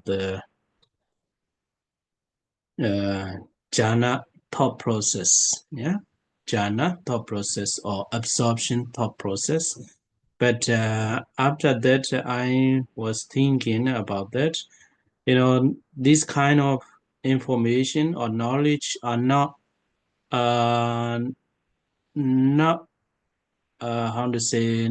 the jhana thought process, yeah, jhana thought process or absorption thought process. But after that, I was thinking about that. This kind of information or knowledge are not how to say,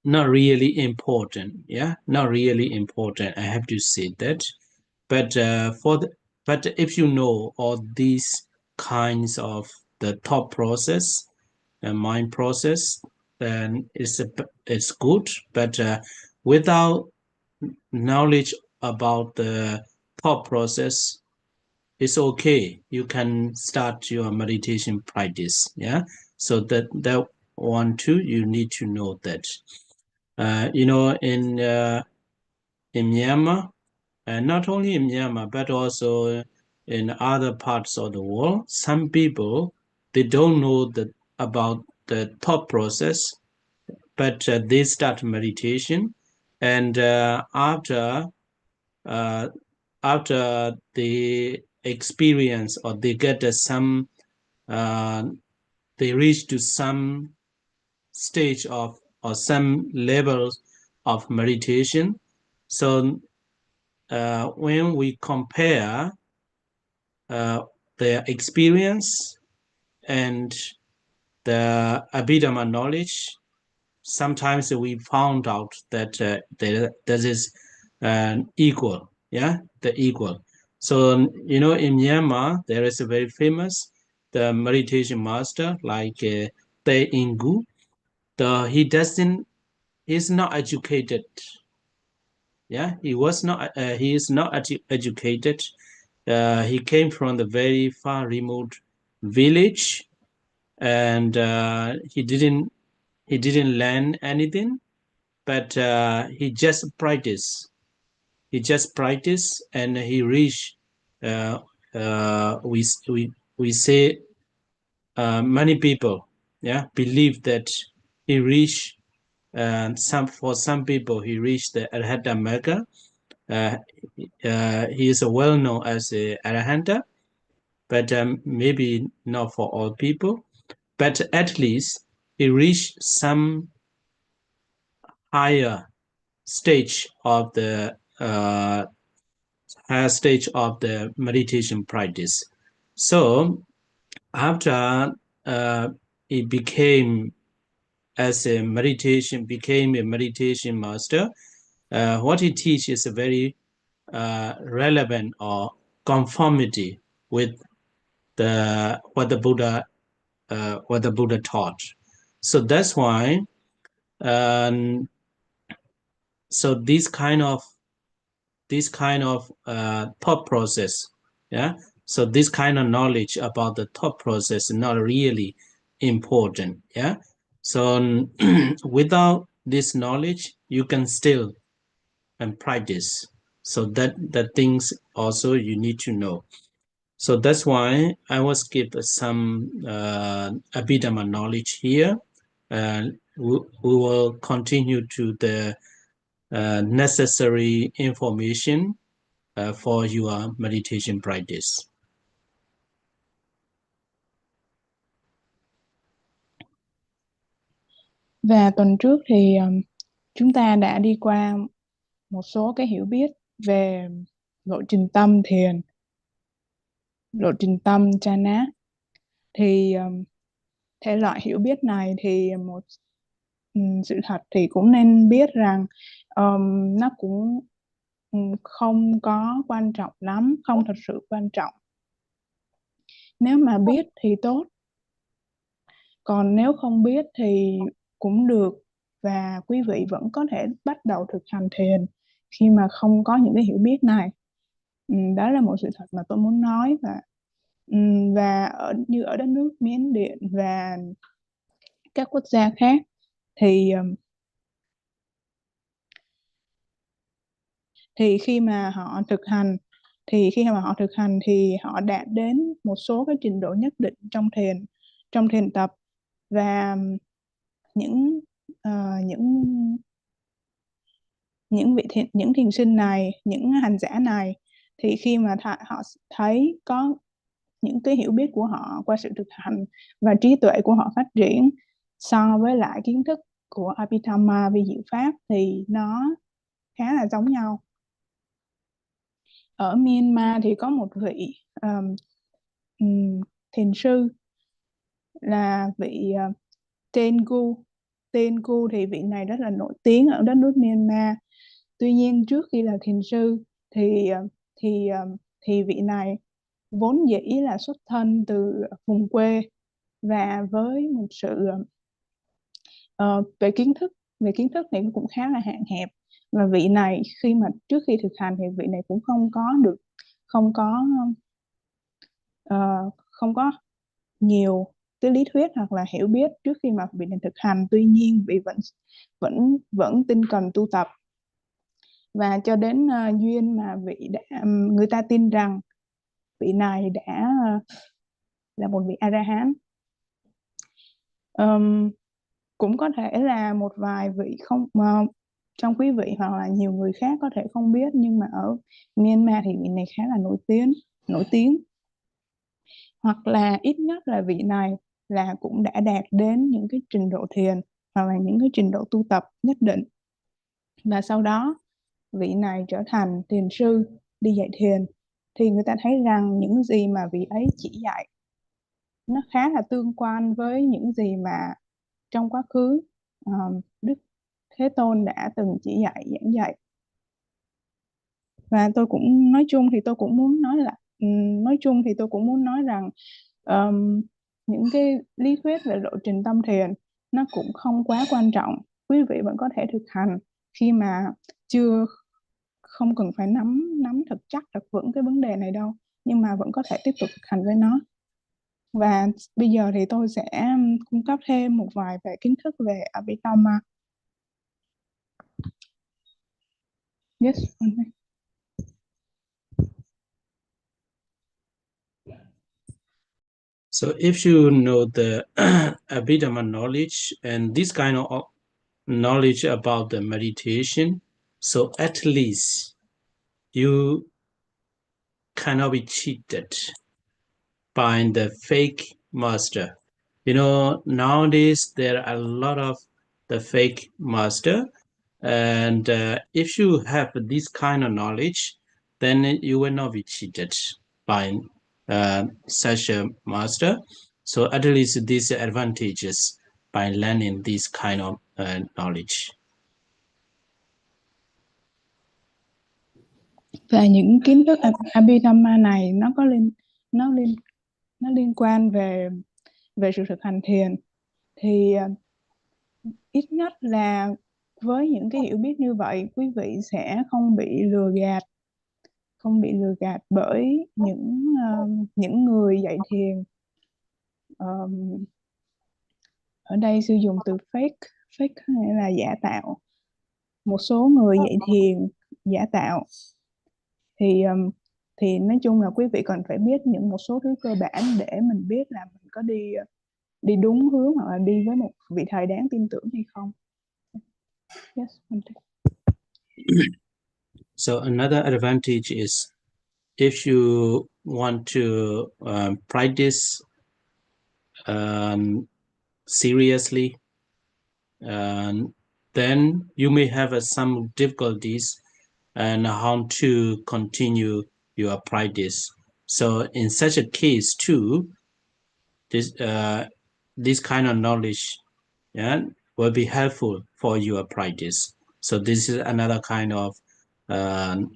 not really important. Yeah, not really important. I have to say that. But but if you know all these kinds of the thought process and mind process, then it's good. But without knowledge about the thought process, it's okay. You can start your meditation practice. Yeah. So that one too, you need to know that. In Myanmar, and not only in Myanmar, but also in other parts of the world, some people, they don't know about the thought process, but they start meditation, and after they experience or they get some, they reach to some stage of or some levels of meditation. So when we compare their experience and the Abhidhamma knowledge, sometimes we found out that there is equal, yeah, the equal. So in Myanmar there is a very famous the meditation master like TIයෙන් U. He's not educated. Yeah, he is not educated. He came from the very far remote village, and he didn't learn anything, but he just practiced. And he reached. We say many people, yeah, believe that he reached. For some people, he reached the Arhata Magga. He is well known as a Arahanta, but maybe not for all people. But at least he reached some higher stage of the meditation practice. So after he became a meditation master, what he teaches is very relevant or conformity with what the Buddha taught. So that's why. So this kind of thought process, yeah. So this kind of knowledge about the thought process is not really important, yeah. So without this knowledge, you can still practice. So that things also you need to know. So that's why I was give some Abhidhamma knowledge here, and we will continue to the necessary information for your meditation practice. Và tuần trước thì chúng ta đã đi qua một số cái hiểu biết về lộ trình tâm thiền, lộ trình tâm jhana. Thì thể loại hiểu biết này thì một sự thật thì cũng nên biết rằng nó cũng không có quan trọng lắm, không thật sự quan trọng. Nếu mà biết thì tốt, còn nếu không biết thì cũng được, và quý vị vẫn có thể bắt đầu thực hành thiền khi mà không có những cái hiểu biết này. Đó là một sự thật mà tôi muốn nói. Và như ở đất nước Miến Điện và các quốc gia khác thì khi mà họ thực hành thì họ đạt đến một số cái trình độ nhất định trong thiền tập, và những những thiền sinh này, những hành giả này, thì khi mà họ thấy có những cái hiểu biết của họ qua sự thực hành và trí tuệ của họ phát triển so với lại kiến thức của Abhidhamma vi diệu pháp thì nó khá là giống nhau. Ở Myanmar thì có một vị thiền sư là vị Tengu thì vị này rất là nổi tiếng ở đất nước Myanmar. Tuy nhiên trước khi là thiền sư thì vị này vốn dĩ là xuất thân từ vùng quê và với một sự về kiến thức này cũng khá là hạn hẹp, và vị này khi mà trước khi thực hành thì vị này cũng không có nhiều cái lý thuyết hoặc là hiểu biết trước khi mà vị này thực hành. Tuy nhiên vị vẫn tinh cần tu tập, và cho đến duyên mà người ta tin rằng vị này đã là một vị A-la-hán. Cũng có thể là một vài vị không trong quý vị hoặc là nhiều người khác có thể không biết, nhưng mà ở Myanmar thì vị này khá là nổi tiếng. Hoặc là ít nhất là vị này là cũng đã đạt đến những cái trình độ thiền hoặc là những cái trình độ tu tập nhất định, và sau đó vị này trở thành thiền sư đi dạy thiền, thì người ta thấy rằng những gì mà vị ấy chỉ dạy nó khá là tương quan với những gì mà trong quá khứ Đức Thế Tôn đã từng chỉ dạy, giảng dạy. Và tôi cũng nói chung thì tôi cũng muốn nói rằng những cái lý thuyết về lộ trình tâm thiền nó cũng không quá quan trọng. Quý vị vẫn có thể thực hành khi mà không cần phải nắm thật chắc, thật vững cái vấn đề này đâu, nhưng mà vẫn có thể tiếp tục thực hành với nó. Và bây giờ thì tôi sẽ cung cấp thêm một vài về kiến thức về Abhidhamma. Yes. So if you know the Abhidhamma knowledge and this kind of knowledge about the meditation, so at least you cannot be cheated by the fake master. You know, nowadays there are a lot of the fake master, and if you have this kind of knowledge, then you will not be cheated by such a master. So at least these advantages by learning this kind of knowledge. Và những kiến thức Abhidhamma này nó liên quan về sự thực hành thiền, thì ít nhất là với những cái hiểu biết như vậy, quý vị sẽ không bị lừa gạt bởi những người dạy thiền. Ở đây sử dụng từ fake nghĩa là giả tạo. Một số người dạy thiền giả tạo thì nói chung là quý vị cần phải biết một số thứ cơ bản để mình biết là mình có đi đúng hướng hoặc là đi với một vị thầy đáng tin tưởng hay không. Yes. So another advantage is if you want to practice seriously, then you may have some difficulties and how to continue your practice. So in such a case too, this kind of knowledge will be helpful for your practice. So this is another kind of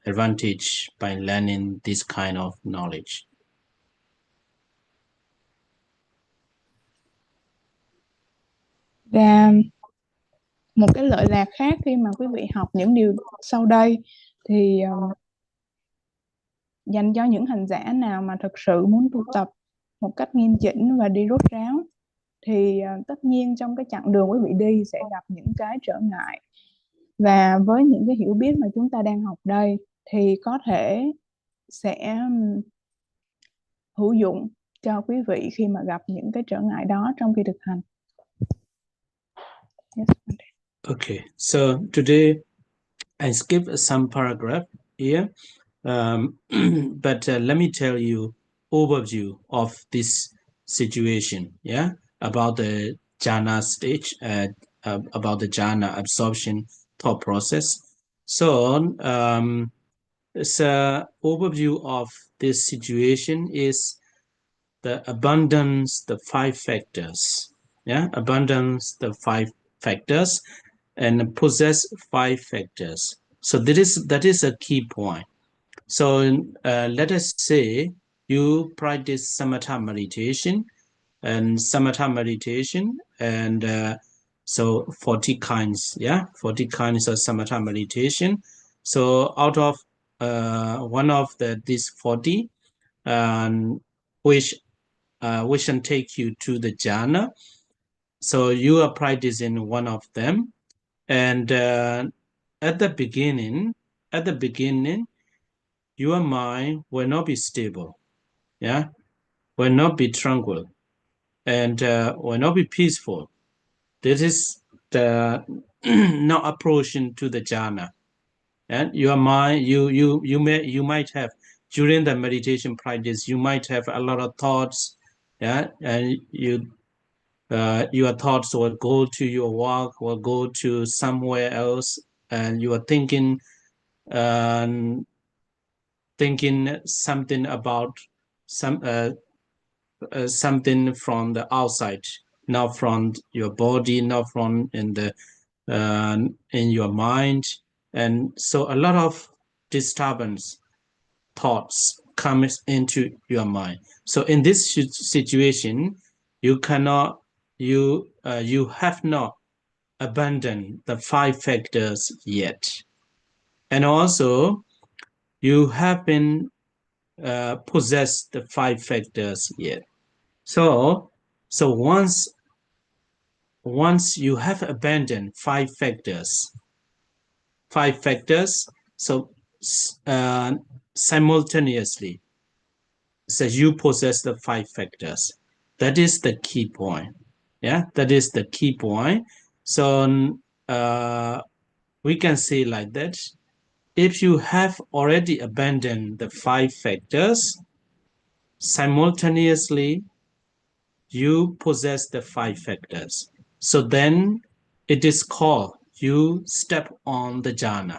advantage by learning this kind of knowledge. Và một cái lợi lạc khác khi mà quý vị học những điều sau đây thì dành cho những hành giả nào mà thực sự muốn tu tập một cách nghiêm chỉnh và đi rốt ráo, thì tất nhiên trong cái chặng đường quý vị đi sẽ gặp những cái trở ngại, và với những cái hiểu biết mà chúng ta đang học đây thì có thể sẽ hữu dụng cho quý vị khi mà gặp những cái trở ngại đó trong khi thực hành. Yes. Okay, so today I skip some paragraph here, but let me tell you overview of this situation, yeah, about the jhana stage, about the jhana absorption thought process. So the overview of this situation is the abundance, the 5 factors, yeah, abundance, the 5 factors, and possess 5 factors. So that is a key point. So let us say you practice samatha meditation, and so 40 kinds, yeah, 40 kinds of samatha meditation. So out of one of these 40, which can take you to the jhana. So you are practicing one of them, and at the beginning, your mind will not be stable, yeah, will not be tranquil, and will not be peaceful. This is the not approaching to the jhana. And your mind, you might have during the meditation practice, you might have a lot of thoughts, yeah, and your thoughts will go to your work, will go to somewhere else, and you are thinking something about something from the outside, not from your body, not from in your mind, and so a lot of disturbance thoughts comes into your mind. So in this situation, you cannot, you have not abandoned the 5 factors yet, and also you haven't possessed the 5 factors yet. So once you have abandoned 5 factors, so simultaneously, so you possess the 5 factors. That is the key point. Yeah, that is the key point. So we can say like that. If you have already abandoned the 5 factors, simultaneously you possess the 5 factors. So then it is called you step on the jhana.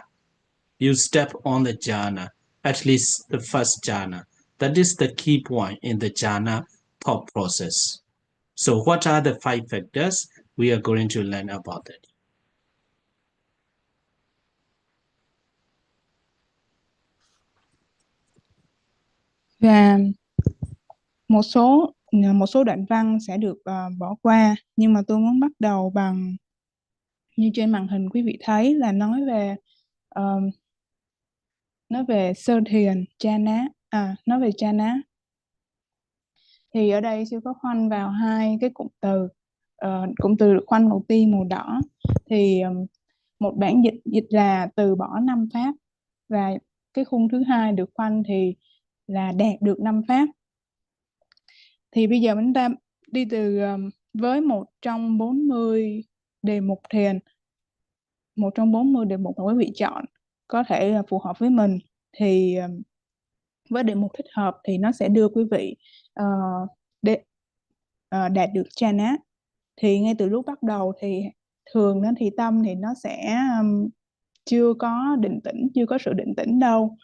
You step on the jhana, at least the first jhana. That is the key point in the jhana thought process. So what are the 5 factors? We are going to learn about it. Và một số đoạn văn sẽ được bỏ qua, nhưng mà tôi muốn bắt đầu bằng như trên màn hình quý vị thấy là nói về sơ thiền jhana, nói về jhana. Thì ở đây sư có khoanh vào 2 cái cụm từ. Cụm từ được khoanh màu tim màu đỏ thì một bản dịch là từ bỏ 5 pháp, và cái khung thứ 2 được khoanh thì là đạt được 5 pháp. Thì bây giờ chúng ta đi từ với một trong 40 đề mục thiền, một trong 40 đề mục mà quý vị chọn có thể là phù hợp với mình, thì với đề mục thích hợp thì nó sẽ đưa quý vị đạt được jhana. Thì ngay từ lúc bắt đầu thì thường thì tâm thì nó sẽ chưa có định tĩnh, chưa có sự định tĩnh đâu.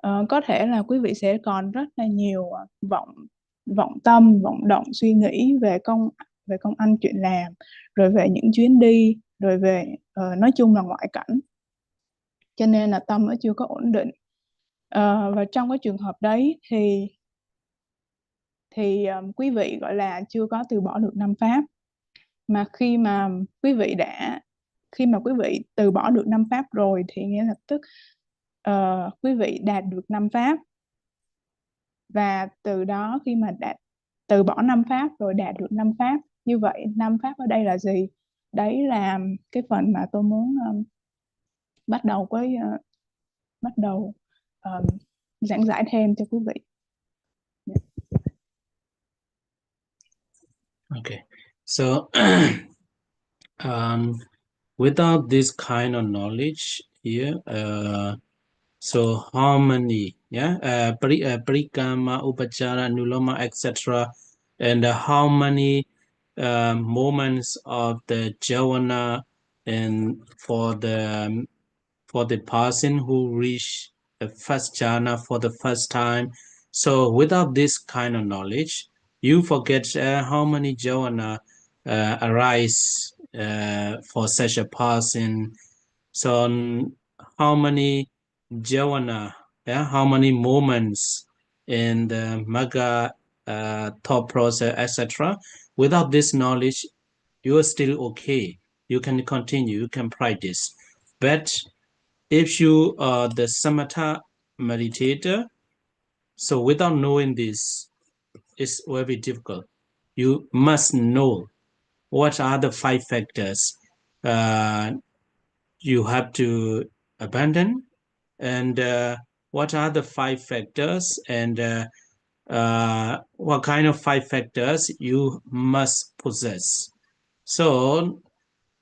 Có thể là quý vị sẽ còn rất là nhiều vọng tâm, vọng động, suy nghĩ về công ăn chuyện làm, rồi về những chuyến đi, rồi về nói chung là ngoại cảnh. Cho nên là tâm nó chưa có ổn định. Và trong cái trường hợp đấy thì quý vị gọi là chưa có từ bỏ được 5 pháp. Mà khi mà quý vị từ bỏ được 5 pháp rồi thì nghĩa lập tức quý vị đạt được 5 pháp. Và từ đó khi mà từ bỏ 5 pháp rồi đạt được 5 pháp, như vậy 5 pháp ở đây là gì? Đấy là cái phần mà tôi muốn bắt đầu giảng giải thêm cho quý vị. Okay, so without this kind of knowledge, here. So harmony, yeah, parikama, upachara, nuloma, etc. And how many moments of the javana and for the person who reach the first jhana for the first time. So without this kind of knowledge, you forget how many javana arise for such a person. So how many javana, yeah, how many moments in the magga thought process, etc. Without this knowledge, you are still okay. You can continue, you can practice. But if you are the samatha meditator, so without knowing this, it's very difficult. You must know what are the 5 factors you have to abandon, and what are the 5 factors, and what kind of 5 factors you must possess. So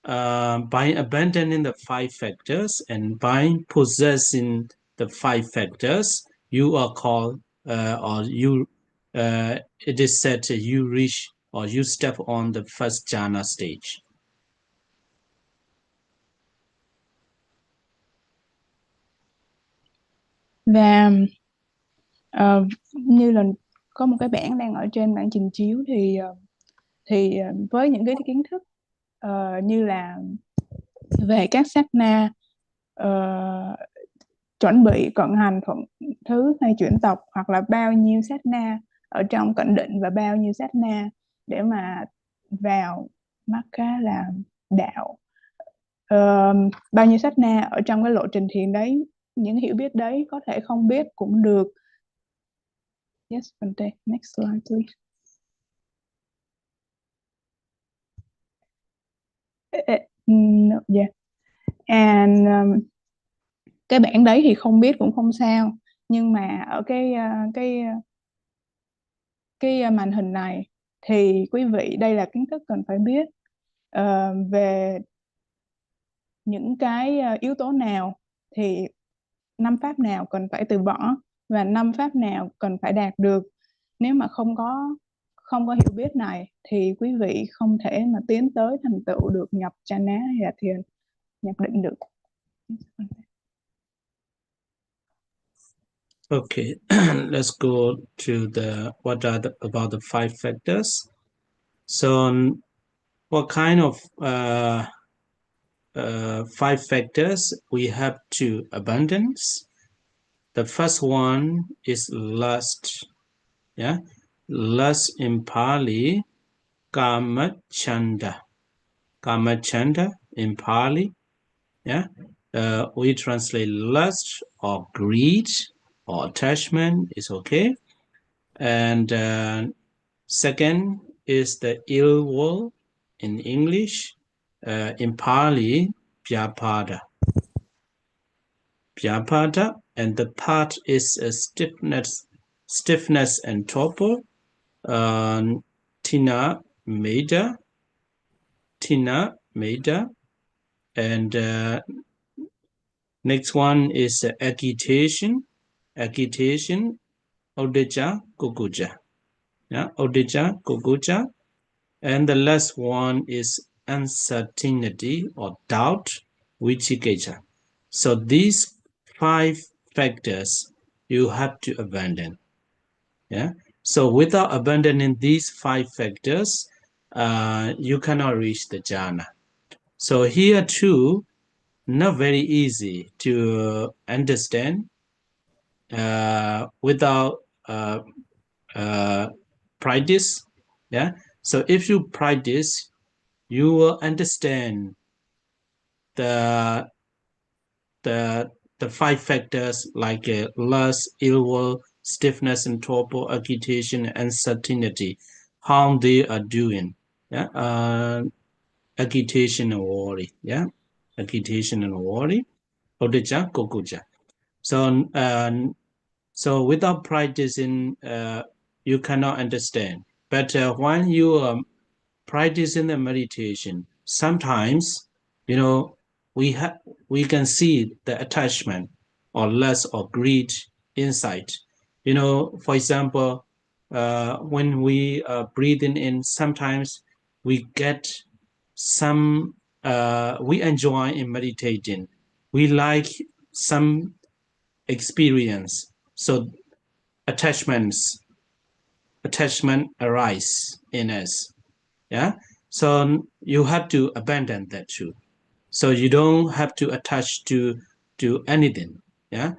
by abandoning the 5 factors and by possessing the 5 factors, you are called, or you, it is said you reach or you step on the first jhana stage. Và như là có một cái bảng đang ở trên bảng trình chiếu thì với những cái kiến thức như là về các sát na, chuẩn bị cận hành, thuận thứ hay chuyển tập, hoặc là bao nhiêu sát na ở trong cận định và bao nhiêu sát na để mà vào Magga là đạo, bao nhiêu sát na ở trong cái lộ trình thiền đấy, những hiểu biết đấy có thể không biết cũng được. Yes, Bante. Next slide, please. No, yeah. And cái bảng đấy thì không biết cũng không sao, nhưng mà ở cái màn hình này thì quý vị, đây là kiến thức cần phải biết về những cái yếu tố nào thì 5 pháp nào cần phải từ bỏ và 5 pháp nào cần phải đạt được. Nếu mà không có hiểu biết này thì quý vị không thể mà tiến tới thành tựu được nhập chana hay là thiền, nhập định được. Okay, let's go to what are about the 5 factors. So what kind of 5 factors we have to abandon? The first one is lust. Yeah, lust in Pali, kamachanda. Kamachanda in Pali. Yeah, we translate lust or greed or attachment is okay. And second is the ill will in English. In Pali, vyapada. Vyapada, and the part is stiffness and torpor. Tina meda, and next one is agitation, odija, guguja. Yeah, odija, guguja. And the last one is uncertainty or doubt, vicikiccha. So these 5 factors you have to abandon. Yeah. So without abandoning these 5 factors, you cannot reach the jhana. So here too, not very easy to understand without practice. Yeah. So if you practice, you will understand the 5 factors like lust, ill will, stiffness and torpor, agitation, and uncertainty, how they are doing. Yeah, agitation and worry. Yeah, agitation and worry. Odija, kokuja. So without practicing, you cannot understand. But when you practicing the meditation, sometimes, you know, we can see the attachment or lust or greed inside. You know, for example, when we breathing in, sometimes we get some, we enjoy in meditating. We like some experience. So attachment arise in us. Yeah. So you have to abandon that too. So you don't have to attach to anything. Yeah.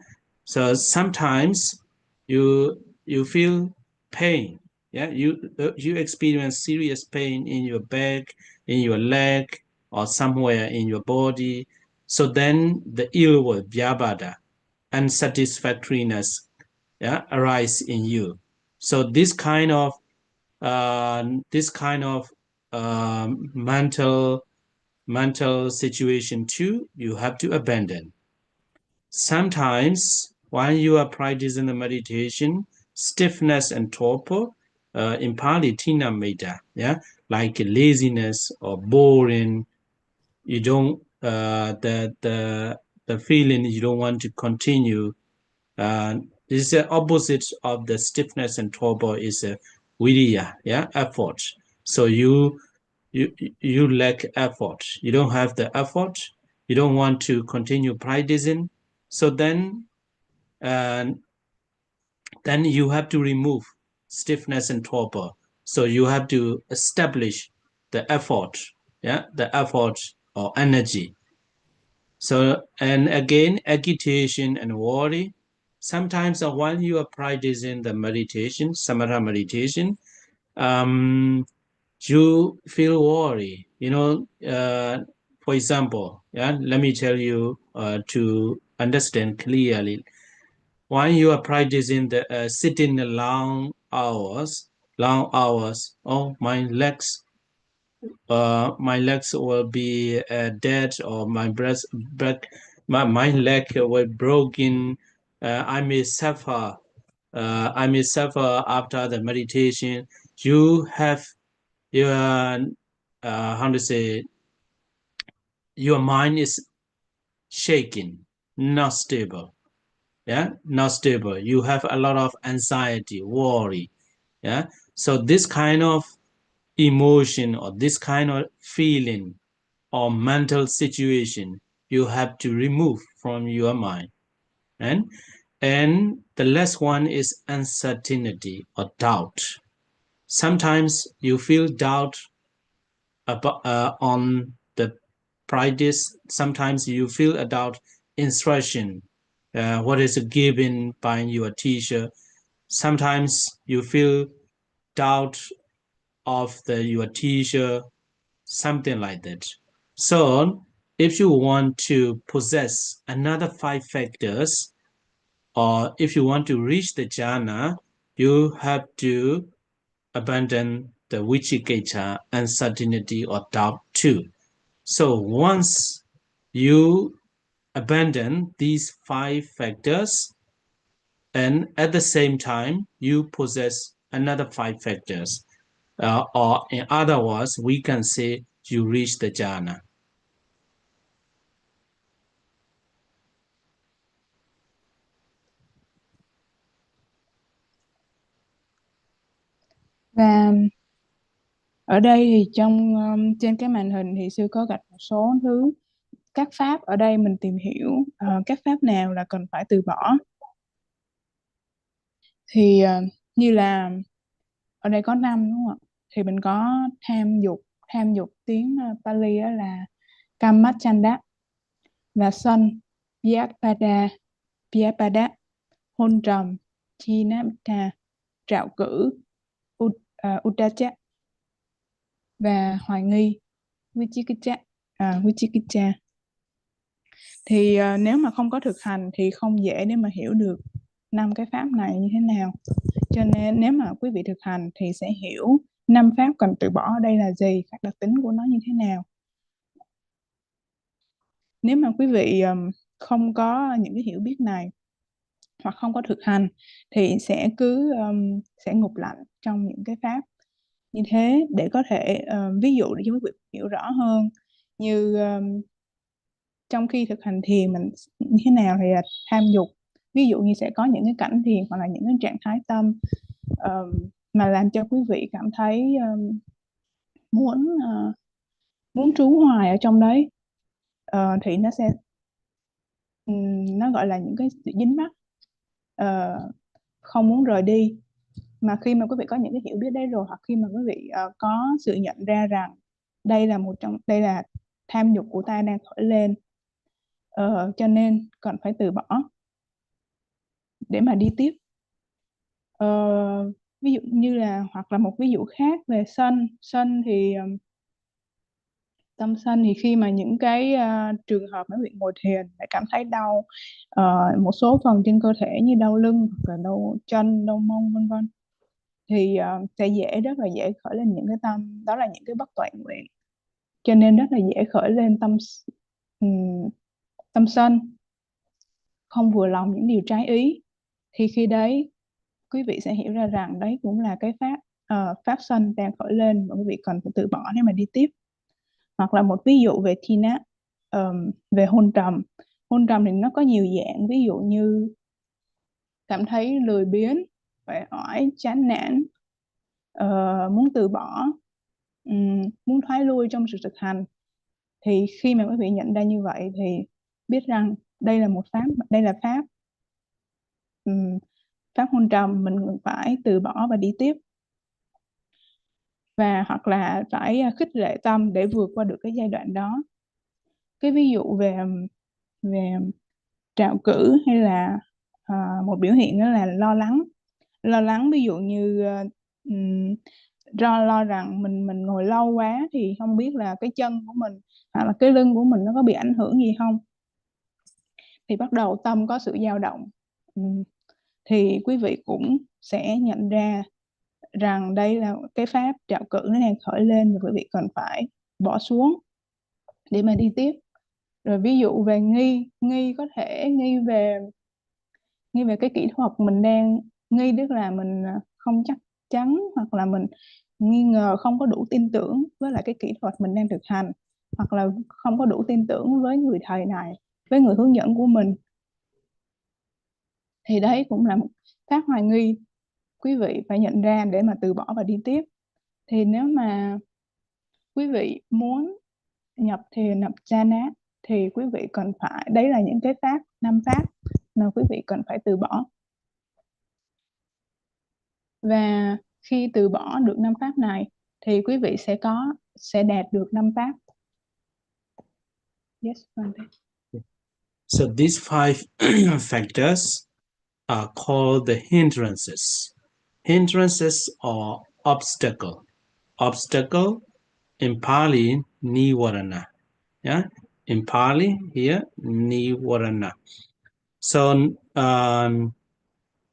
So sometimes you feel pain. Yeah. You experience serious pain in your back, in your leg, or somewhere in your body. So then the ill will, vyabhada, unsatisfactoriness, yeah, arise in you. So this kind of mental situation too, you have to abandon. Sometimes while you are practicing the meditation, stiffness and torpor, in Pali Tina Metta, yeah, like laziness or boring, you don't the feeling you don't want to continue. This is the opposite of the stiffness and torpor is a viriya, yeah, effort. So you lack effort. You don't have the effort. You don't want to continue practicing. So then you have to remove stiffness and torpor. So you have to establish the effort, yeah, the effort or energy. So, and again, agitation and worry. Sometimes while you are practicing the meditation, samatha meditation, you feel worry. You know, for example, yeah, let me tell you to understand clearly. While you are practicing the sitting long hours, oh, my legs will be dead, or my my leg will broken. I may suffer. I may suffer after the meditation. You have your how to say, your mind is shaking, not stable. Yeah, not stable. You have a lot of anxiety, worry. Yeah, so this kind of emotion or this kind of feeling or mental situation you have to remove from your mind. And the last one is uncertainty or doubt. Sometimes you feel doubt about on the practice. Sometimes you feel a doubt instruction, what is given by your teacher. Sometimes you feel doubt of your teacher, something like that. So if you want to possess another 5 factors, or if you want to reach the jhana, you have to abandon the vicikiccha, uncertainty or doubt too. So once you abandon these 5 factors, and at the same time you possess another 5 factors, or in other words, we can say you reach the jhana. Và ở đây thì trong trên cái màn hình thì sư có gạch một số thứ các pháp. Ở đây mình tìm hiểu các pháp nào là cần phải từ bỏ. Thì như là ở đây có 5 đúng không ạ? Thì mình có tham dục tiếng Pali đó là Kamachanda, và sân Vyapada, hôn trầm Chinamita, trạo cử Uddhacha, và hoài nghi Vicikiccha. Thì nếu mà không có thực hành thì không dễ để mà hiểu được 5 cái pháp này như thế nào. Cho nên nếu mà quý vị thực hành thì sẽ hiểu 5 pháp cần từ bỏ ở đây là gì, các đặc tính của nó như thế nào. Nếu mà quý vị không có những cái hiểu biết này hoặc không có thực hành thì sẽ sẽ ngục lạnh trong những cái pháp như thế. Để có thể ví dụ để cho quý vị hiểu rõ hơn, như trong khi thực hành thiền mình như thế nào thì là tham dục. Ví dụ như sẽ có những cái cảnh thiền hoặc là những cái trạng thái tâm mà làm cho quý vị cảm thấy muốn trú hoài ở trong đấy, thì nó sẽ nó gọi là những cái sự dính mắc, không muốn rời đi. Mà khi mà quý vị có những cái hiểu biết đấy rồi, hoặc khi mà quý vị có sự nhận ra rằng đây là tham dục của ta đang khởi lên, cho nên cần phải từ bỏ để mà đi tiếp. Ví dụ như là, hoặc là một ví dụ khác về sân thì tâm sân thì khi mà những cái trường hợp quý vị ngồi thiền lại cảm thấy đau một số phần trên cơ thể như đau lưng hoặc là đau chân, đau mông vân vân, thì sẽ rất là dễ khởi lên những cái tâm, đó là những cái bất tuệ nguyện, cho nên rất là dễ khởi lên tâm sân, không vừa lòng những điều trái ý. Thì khi đấy quý vị sẽ hiểu ra rằng đấy cũng là cái pháp sân đang khởi lên và quý vị cần phải từ bỏ để mà đi tiếp. Hoặc là một ví dụ về thina, về hôn trầm. Hôn trầm thì nó có nhiều dạng, ví dụ như cảm thấy lười biếng, uể oải, chán nản, muốn từ bỏ, muốn thoái lui trong sự thực hành. Thì khi mà quý vị nhận ra như vậy thì biết rằng đây là pháp hôn trầm, mình phải từ bỏ và đi tiếp. Và hoặc là phải khích lệ tâm để vượt qua được cái giai đoạn đó. Cái ví dụ về trạo cử hay là một biểu hiện đó là lo lắng, ví dụ như lo rằng mình ngồi lâu quá thì không biết là cái chân của mình hoặc là cái lưng của mình nó có bị ảnh hưởng gì không, thì bắt đầu tâm có sự dao động. Thì quý vị cũng sẽ nhận ra rằng đây là cái pháp trạo cử nó đang khởi lên và quý vị cần phải bỏ xuống để mà đi tiếp. Rồi ví dụ về nghi có thể nghi về cái kỹ thuật mình đang nghi, tức là mình không chắc chắn hoặc là mình nghi ngờ, không có đủ tin tưởng với lại cái kỹ thuật mình đang thực hành, hoặc là không có đủ tin tưởng với người thầy này, với người hướng dẫn của mình. Thì đấy cũng là một pháp hoài nghi, quý vị phải nhận ra để mà từ bỏ và đi tiếp. Thì nếu mà quý vị muốn nhập thiền, nhập jhana thì quý vị cần phải, đấy là những cái pháp, 5 pháp mà quý vị cần phải từ bỏ. Và khi từ bỏ được 5 pháp này thì quý vị sẽ đạt được 5 pháp. Yes, So these 5 factors are called the hindrances. Hindrances or obstacle. Obstacle in Pali, nivarana. Yeah, in Pali here, nivarana. So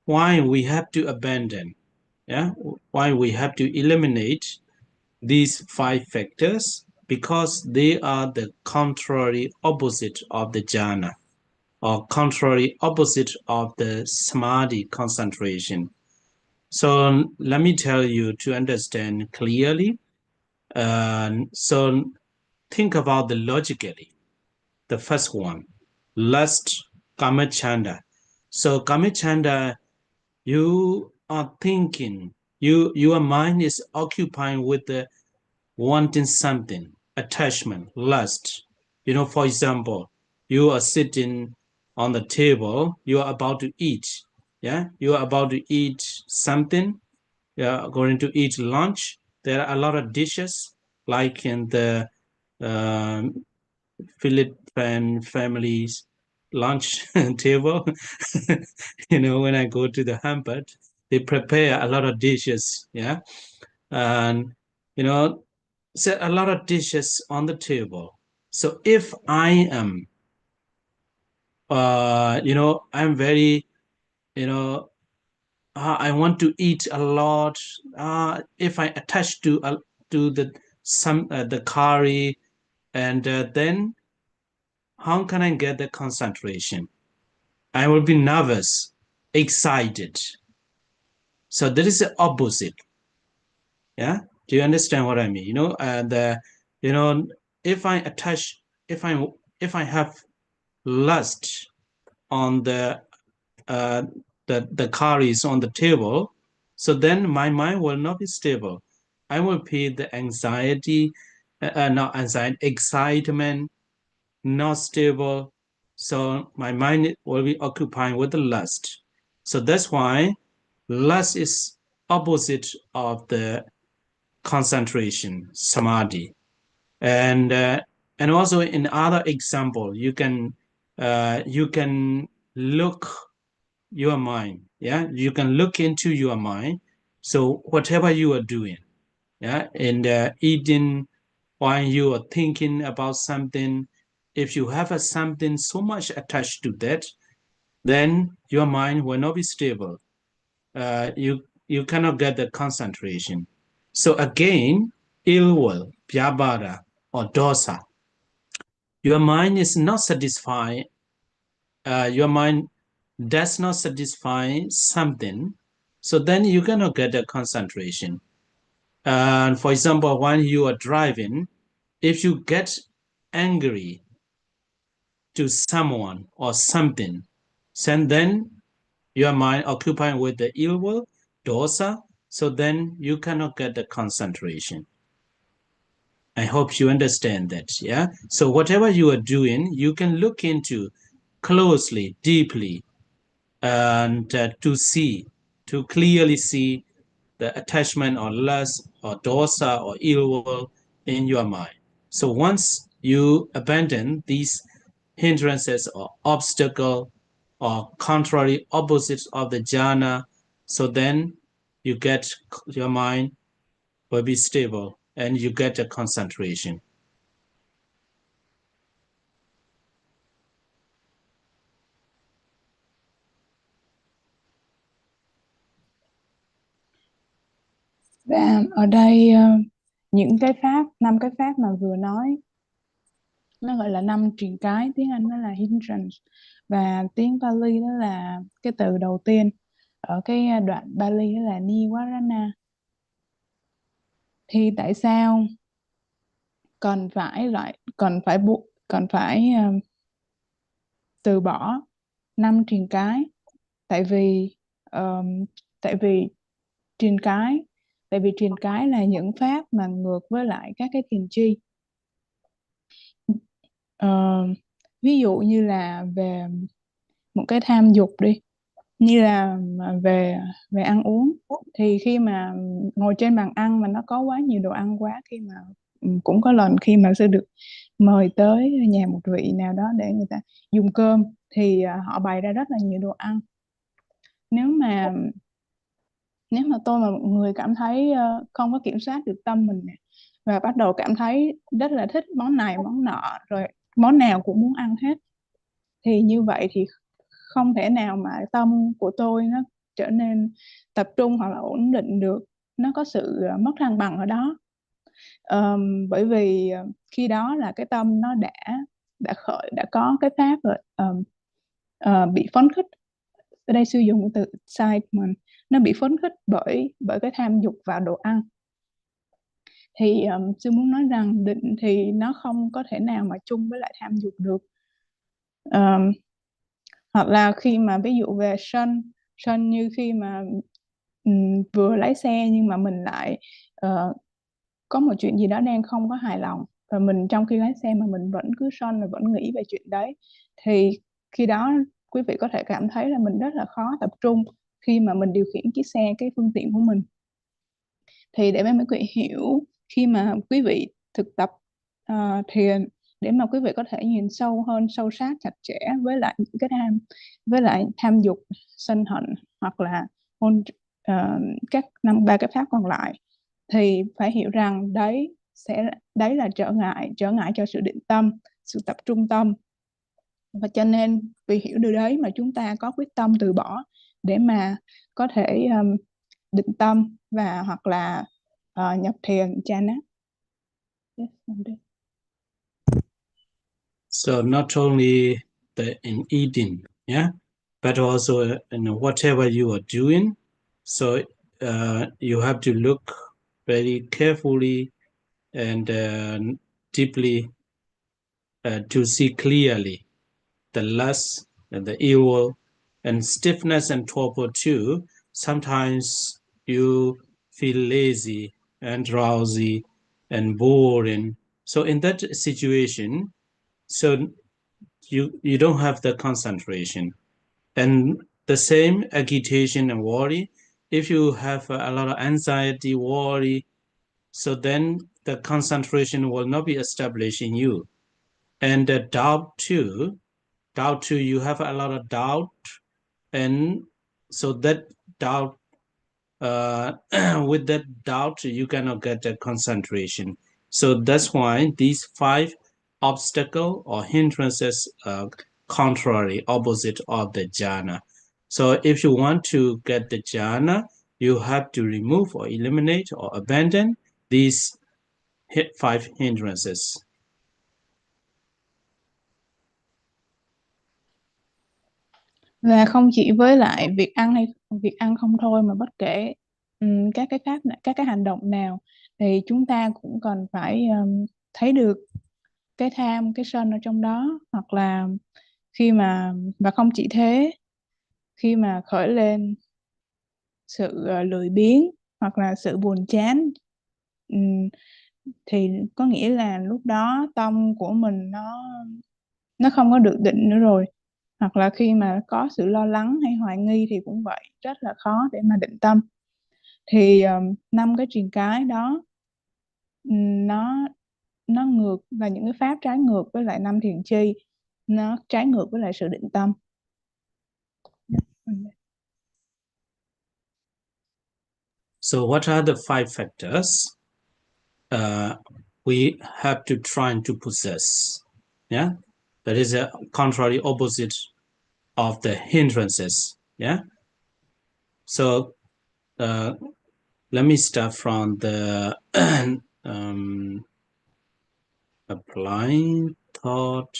why we have to abandon? Yeah, why we have to eliminate these 5 factors? Because they are the contrary opposite of the jhana, or contrary opposite of the samadhi concentration. So let me tell you to understand clearly. So think about the logically. The first one, lust, kamachanda. So kamachanda, you are thinking, your mind is occupied with the wanting something, attachment, lust. For example, you are sitting on the table, you are about to eat. Yeah, you are about to eat something. You are going to eat lunch. There are a lot of dishes, like in the Philippine families lunch table. When I go to the Hamburg, they prepare a lot of dishes. Yeah, and set a lot of dishes on the table. So if I am, I'm very, I want to eat a lot. If I attach to the curry, and then how can I get the concentration? I will be nervous, excited. So that is the opposite. Yeah, do you understand what I mean? If I attach, if I have lust on the calories on the table, so then my mind will not be stable. I will feel the anxiety, not anxiety, excitement, not stable. So my mind will be occupied with the lust. So that's why lust is opposite of the concentration, samadhi. And also in other example, you can look your mind. Yeah, you can look into your mind. So whatever you are doing, yeah, and eating, while you are thinking about something, if you have something so much attached to that, then your mind will not be stable. You cannot get the concentration. So again, ill will, vyabhara or dosa, your mind is not satisfied. Your mind does not satisfy something, so then you cannot get the concentration. For example, when you are driving, if you get angry to someone or something, then your mind occupied with the ill will, dosa, so then you cannot get the concentration. I hope you understand that, yeah? So whatever you are doing, you can look into closely, deeply, and to clearly see the attachment or lust or dosa or ill will in your mind. So once you abandon these hindrances or obstacle or contrary opposites of the jhana, so then you get your mind will be stable and you get a concentration. Và ở đây những cái pháp, 5 cái pháp mà vừa nói, nó gọi là 5 triền cái, tiếng Anh nó là hindrance, và tiếng Pali đó là cái từ đầu tiên ở cái đoạn Pali đó là niwarana. Thì tại sao cần phải từ bỏ 5 triền cái? Tại vì triền cái là những pháp mà ngược với lại các cái thiền chi. Ví dụ như là về một cái tham dục đi, như là về ăn uống, thì khi mà ngồi trên bàn ăn mà nó có quá nhiều đồ ăn quá, khi mà cũng có lần khi mà sư được mời tới nhà một vị nào đó để người ta dùng cơm, thì họ bày ra rất là nhiều đồ ăn. Nếu mà tôi mà một người cảm thấy không có kiểm soát được tâm mình nè, và bắt đầu cảm thấy rất là thích món này món nọ, rồi món nào cũng muốn ăn hết, thì như vậy thì không thể nào mà tâm của tôi nó trở nên tập trung hoặc là ổn định được. Nó có sự mất thăng bằng ở đó. Bởi vì khi đó là cái tâm nó đã có cái pháp rồi, bị phấn khích. Ở đây sử dụng từ excitement, nó bị phấn khích bởi cái tham dục vào đồ ăn. Thì sư muốn nói rằng định thì nó không có thể nào mà chung với lại tham dục được. Hoặc là khi mà ví dụ về sân như khi mà vừa lái xe nhưng mà mình lại có một chuyện gì đó đang không có hài lòng, và mình trong khi lái xe mà mình vẫn cứ sân và vẫn nghĩ về chuyện đấy, thì khi đó quý vị có thể cảm thấy là mình rất là khó tập trung khi mà mình điều khiển chiếc xe, cái phương tiện của mình. Thì để mấy quý vị hiểu, khi mà quý vị thực tập thiền, để mà quý vị có thể nhìn sâu hơn, sâu sát, chặt chẽ với lại cái tham dục, sân hận hoặc là các 3 cái pháp còn lại, thì phải hiểu rằng đấy là trở ngại cho sự định tâm, sự tập trung tâm. Và cho nên vì hiểu điều đấy mà chúng ta có quyết tâm từ bỏ để mà có thể định tâm và hoặc là nhập thiền jhana. So not only in eating, yeah, but also in whatever you are doing. So you have to look very carefully and deeply to see clearly the lust, and the evil, and stiffness and torpor too. Sometimes you feel lazy and drowsy and boring. So in that situation, so you don't have the concentration. And the same agitation and worry, if you have a lot of anxiety, worry, so then the concentration will not be established in you. And the doubt too, you have a lot of doubt, and so that doubt, with that doubt, you cannot get the concentration. So that's why these 5 obstacles or hindrances are contrary, opposite of the jhana. So if you want to get the jhana, you have to remove or eliminate or abandon these 5 hindrances. Và không chỉ với lại việc ăn hay việc ăn không thôi, mà bất kể các cái pháp, các cái hành động nào, thì chúng ta cũng cần phải thấy được cái tham, cái sân ở trong đó. Hoặc là khi mà, và không chỉ thế, khi mà khởi lên sự lười biếng hoặc là sự buồn chán, thì có nghĩa là lúc đó tâm của mình nó không có được định nữa rồi. Hoặc là khi mà có sự lo lắng hay hoài nghi thì cũng vậy, rất là khó để mà định tâm. Thì 5 cái triền cái đó nó ngược, và những cái pháp trái ngược với lại 5 thiền chi, nó trái ngược với lại sự định tâm. So what are the 5 factors we have to try to possess? Yeah, that is a contrary opposite of the hindrances. Yeah. So let me start from the applying thought.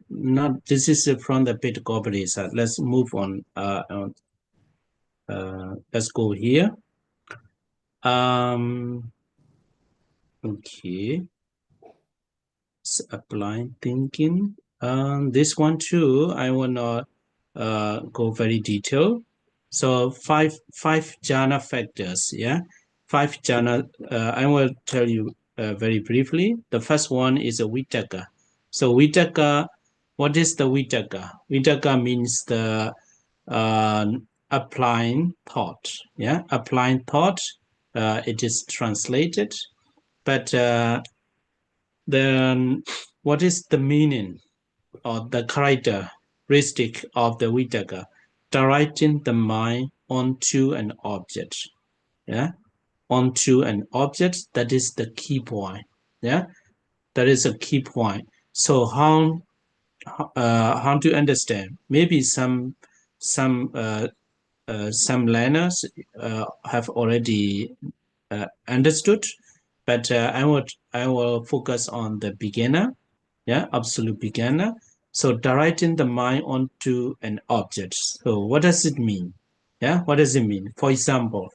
Not this is from the Passcode. So let's move on. Let's go here. Okay. So applying thinking. This one too, I will not go very detailed. So five jhana factors. Yeah, 5 jhana. I will tell you very briefly. The first one is a vitakka. So vitakka, what is the vitakka? Vitakka means the applying thought. Yeah, applying thought. It is translated, but then what is the meaning or the characteristic of the vitakka? Directing the mind onto an object. Yeah, onto an object. That is the key point. Yeah, that is a key point. So how to understand? Maybe some learners have already understood, but I will focus on the beginner. Yeah, absolute beginner. So directing the mind onto an object. So what does it mean? Yeah, what does it mean? For example,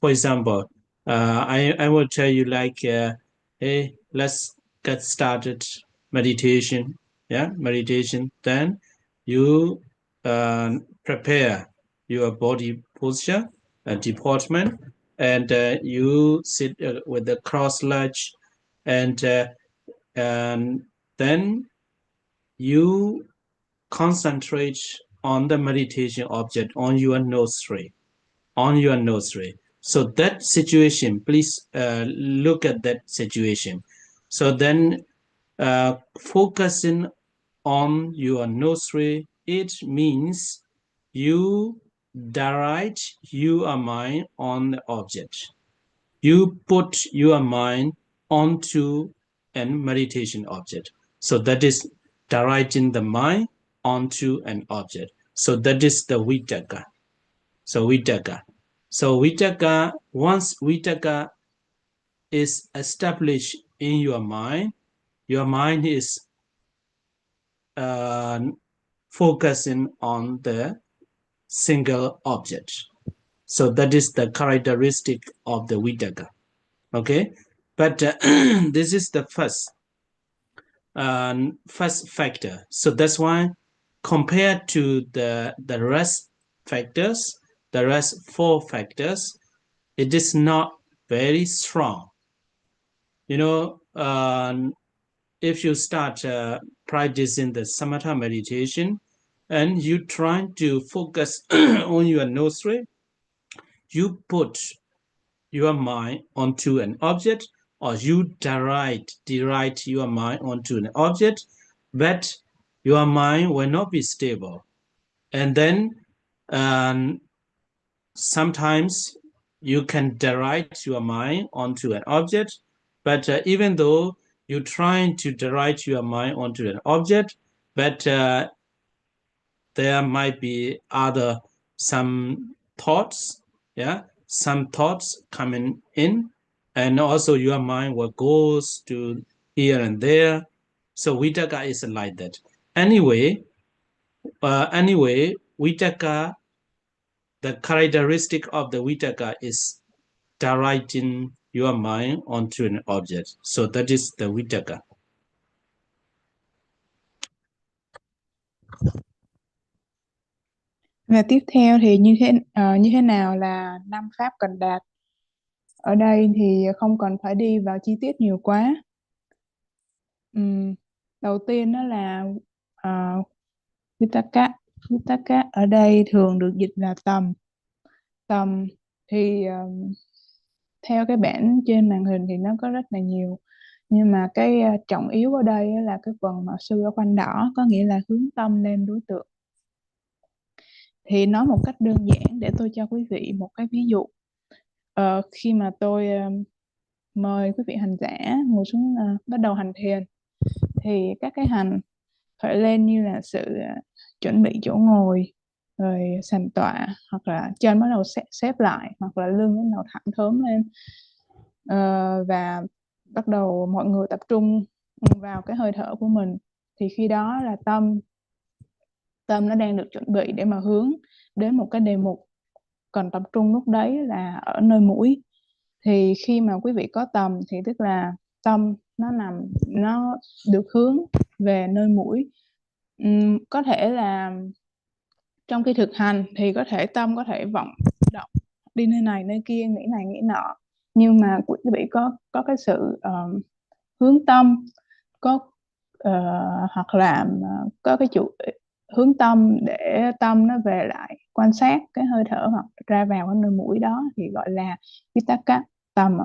I will tell you like, hey, let's get started meditation. Yeah, meditation. Then you prepare your body posture and deportment, and you sit with the cross legs, and then you concentrate on the meditation object, on your nostril. So that situation, please look at that situation. So then focusing on your nostril, it means you direct your mind on the object. You put your mind onto an meditation object. So that is directing the mind onto an object. So that is the vitakka. So vitakka, once vitakka is established in your mind is focusing on the single object. So that is the characteristic of the vitakka. Okay, but this is the first. first factor. So that's why compared to the rest factors, the rest 4 factors, it is not very strong. You know, if you start practicing the samatha meditation and you try to focus on your nostril, you put your mind onto an object, or you direct your mind onto an object, but your mind will not be stable. And then sometimes you can direct your mind onto an object, but even though you're trying to direct your mind onto an object, but there might be some thoughts, some thoughts coming in, and also your mind will goes to here and there. So Vitakka is like that. Anyway, Vitakka, the characteristic of the Vitakka is directing your mind onto an object. So that is the Vitakka. Và tiếp theo thì như thế nào là 5 pháp cần đạt? Ở đây thì không cần phải đi vào chi tiết nhiều quá. Đầu tiên đó là Vitakka. Vitakka ở đây thường được dịch là tầm. Tầm thì theo cái bảng trên màn hình thì nó có rất là nhiều, nhưng mà cái trọng yếu ở đây là cái phần mà sư ở khoanh đỏ, có nghĩa là hướng tâm lên đối tượng. Thì nói một cách đơn giản để tôi cho quý vị một cái ví dụ. Khi mà tôi mời quý vị hành giả ngồi xuống bắt đầu hành thiền, thì các cái hành khởi lên như là sự chuẩn bị chỗ ngồi, rồi sàn tọa, hoặc là chân bắt đầu xếp lại, hoặc là lưng bắt đầu thẳng thớm lên, và bắt đầu mọi người tập trung vào cái hơi thở của mình. Thì khi đó là tâm nó đang được chuẩn bị để mà hướng đến một cái đề mục, còn tập trung lúc đấy là ở nơi mũi. Thì khi mà quý vị có tầm thì tức là tâm nó được hướng về nơi mũi. Có thể là trong khi thực hành thì có thể tâm có thể vọng động đi nơi này nơi kia, nghĩ này nghĩ nọ, nhưng mà quý vị có cái sự hướng tâm, hoặc là có cái hướng tâm để tâm nó về lại quan sát cái hơi thở hoặc ra vào cái nơi mũi đó, thì gọi là Vitakka, tầm.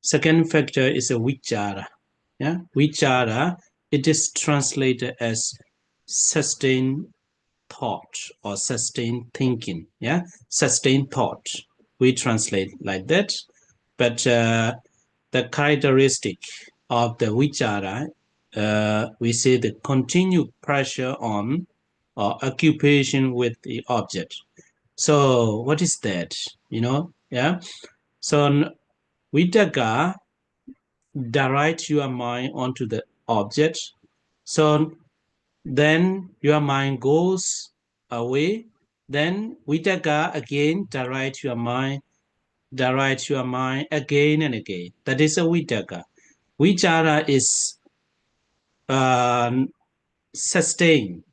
Second factor is a vichara. Vichara, it is translated as sustained thought or sustained thinking. Sustained thought. We translate like that. But the characteristic of the vichara, we say the continued pressure on or occupation with the object. So what is that? So Vitakka direct your mind onto the object. So then your mind goes away. Then Vitakka again direct your mind again and again. That is a Vitakka. Vichara is sustain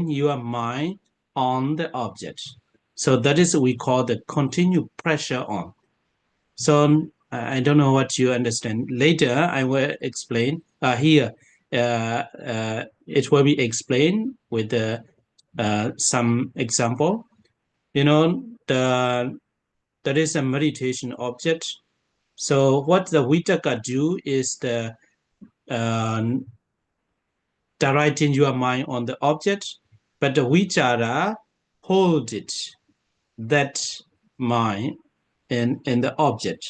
your mind on the object. So that is what we call the continued pressure on. So I don't know what you understand. Later I will explain. Here it will be explained with some example. That is a meditation object. So what the Vitakka do is the directing your mind on the object, but the Vichara hold it, that mind in the object.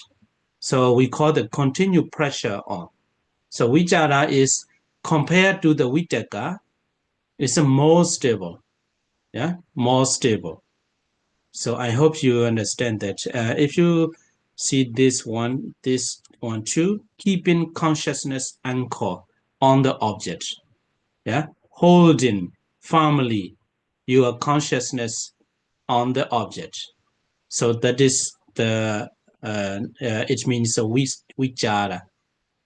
So we call the continued pressure on. So Vichara is, compared to the Vitakka, is more stable. More stable. So I hope you understand that. If you see this one too, keeping consciousness anchor on the object. Holding firmly your consciousness on the object. So that is the it means a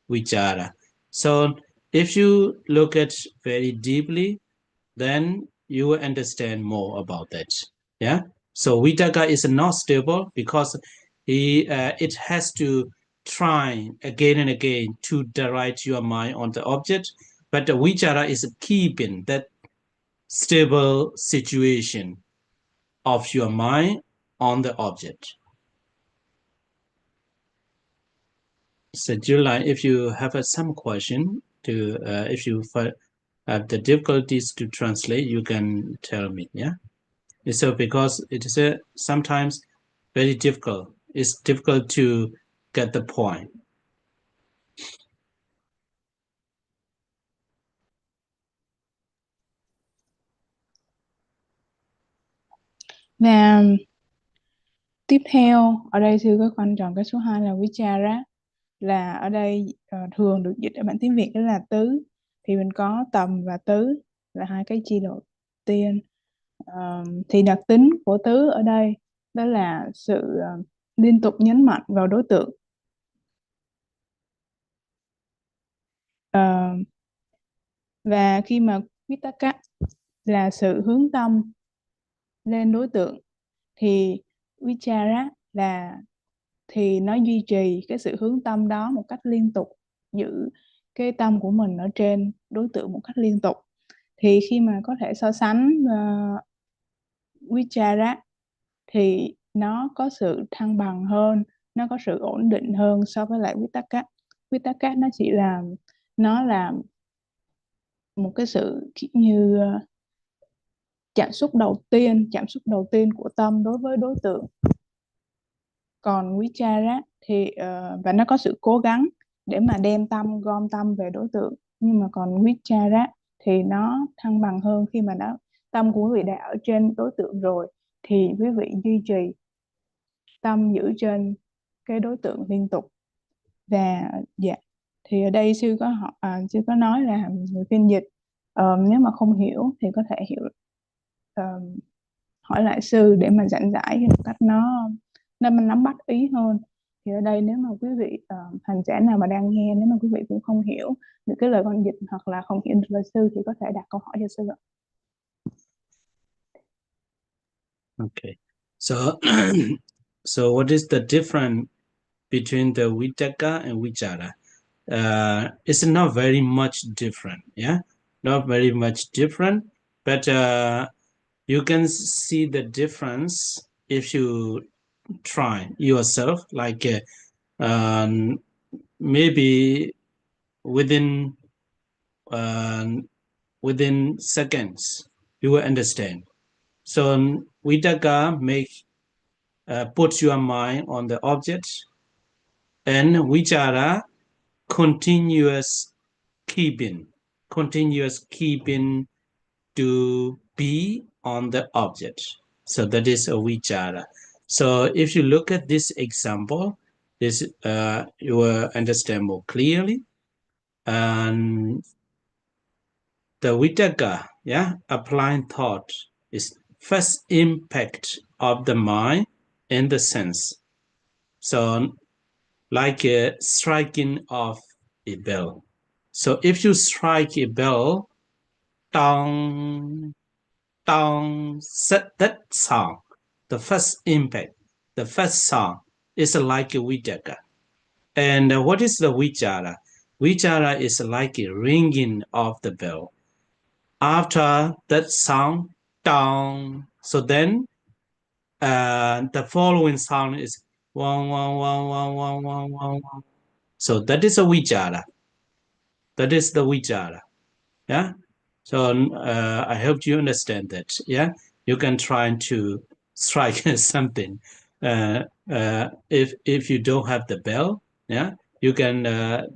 vichara. So if you look at very deeply, then you will understand more about that. Yeah. So vitaka is not stable because it has to try again and again to direct your mind on the object. But the vichara is keeping that stable situation of your mind on the object. So July, if you have some question to, if you have the difficulties to translate, you can tell me. Yeah. So because it is sometimes very difficult. It's difficult to get the point. Và tiếp theo, ở đây sư có khoanh tròn cái số 2 là vichara, là ở đây thường được dịch ở bản tiếng Việt đó là tứ. Thì mình có tầm và tứ là hai cái chi đầu tiên. Thì đặc tính của tứ ở đây đó là sự liên tục nhấn mạnh vào đối tượng. Và khi mà vitakka là sự hướng tâm lên đối tượng, thì vichara thì nó duy trì cái sự hướng tâm đó một cách liên tục, giữ cái tâm của mình ở trên đối tượng một cách liên tục. Thì khi mà có thể so sánh vichara thì nó có sự thăng bằng hơn, nó có sự ổn định hơn so với lại vitakka. Vitakka nó là một cái sự như cảm xúc đầu tiên của tâm đối với đối tượng. Còn vichara thì và nó có sự cố gắng để mà gom tâm về đối tượng. Nhưng mà còn vichara thì nó thăng bằng hơn, khi mà tâm của quý vị đã ở trên đối tượng rồi thì quý vị duy trì tâm giữ trên cái đối tượng liên tục. Và dạ, thì ở đây sư có nói là người phiên dịch nếu mà không hiểu thì có thể hiểu hỏi lại sư để mà giảng giải một cách nó nắm bắt ý hơn. Thì ở đây nếu mà quý vị hành giả nào mà đang nghe, nếu mà quý vị cũng không hiểu được cái lời con dịch hoặc là không hiểu được lời sư thì có thể đặt câu hỏi cho sư ạ. Okay. So so what is the difference between the vitakka and vichara? It's not very much different. Yeah, not very much different, but you can see the difference if you try yourself, like maybe within seconds you will understand. So vitakka puts your mind on the object, and vichara continuous keeping to be on the object. So that is a vichara. So if you look at this example, this you will understand more clearly. And the vitakka, applying thought, is first impact of the mind in the sense. So like a striking of a bell. So if you strike a bell, dong, dong, that sound, the first impact, the first sound is like a vitakka. And what is the vichara? Vichara is like a ringing of the bell. After that sound, dong, so then the following sound is wang, wang, wang, wang, wang, wang, wang, wang. So that is a vichara. That is the vichara. Yeah. So I hope you understand that. Yeah. You can try to strike something. If you don't have the bell, yeah, you can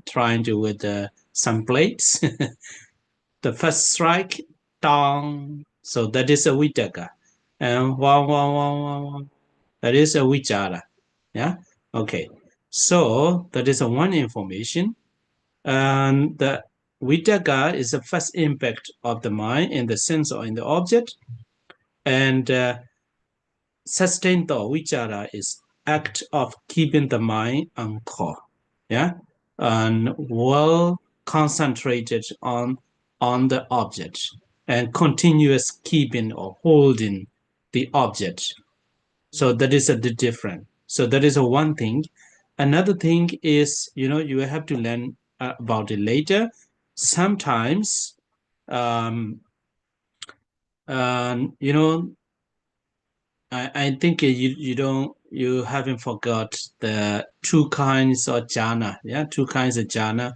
try to with some plates. The first strike, dong. So that is a vitakka. And wang, wang, wang, wang, wang. That is a vichara. Yeah. Okay. So that is one information. And the vitakka is the first impact of the mind in the sense or in the object. And sustained thought, vichara, is act of keeping the mind on thought, yeah, and well concentrated on the object and continuous keeping or holding the object. So that is the different. So that is one thing. Another thing is, you have to learn about it later. Sometimes, I think you haven't forgot the two kinds of jhana. Yeah, two kinds of jhana.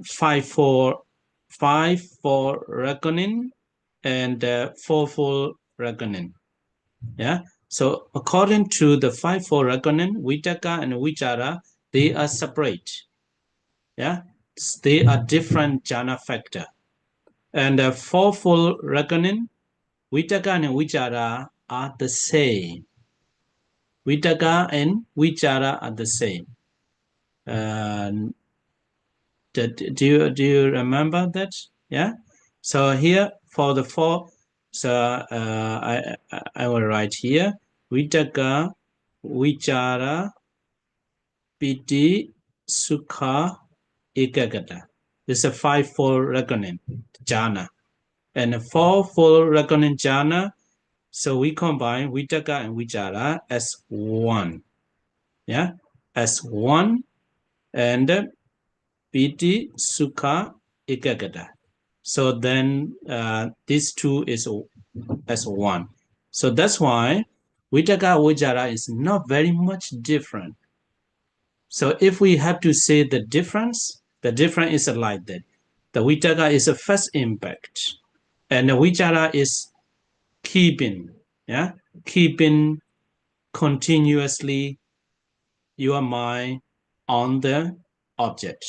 Five for reckoning and fourfold reckoning. Yeah. So according to the fivefold reckoning, vitakka and vichara, they are separate. Yeah, they are different jhana factor. And the fourfold reckoning, vitakka and vichara are the same. Vitakka and vichara are the same. Do you remember that? Yeah. So here for the four, so I will write here vitakka, vichara, piti, sukha, ekaggata. This is a fivefold reckoning jhana, and a fourfold reckoning jhana. So we combine vitakka and vichara as one. Yeah, as one, and piti, sukha, ekaggata. So then these two is as one. So that's why vitakka vichara is not very much different. So if we have to say the difference is like that. The vitakka is a first impact, and the vichara is keeping continuously your mind on the object.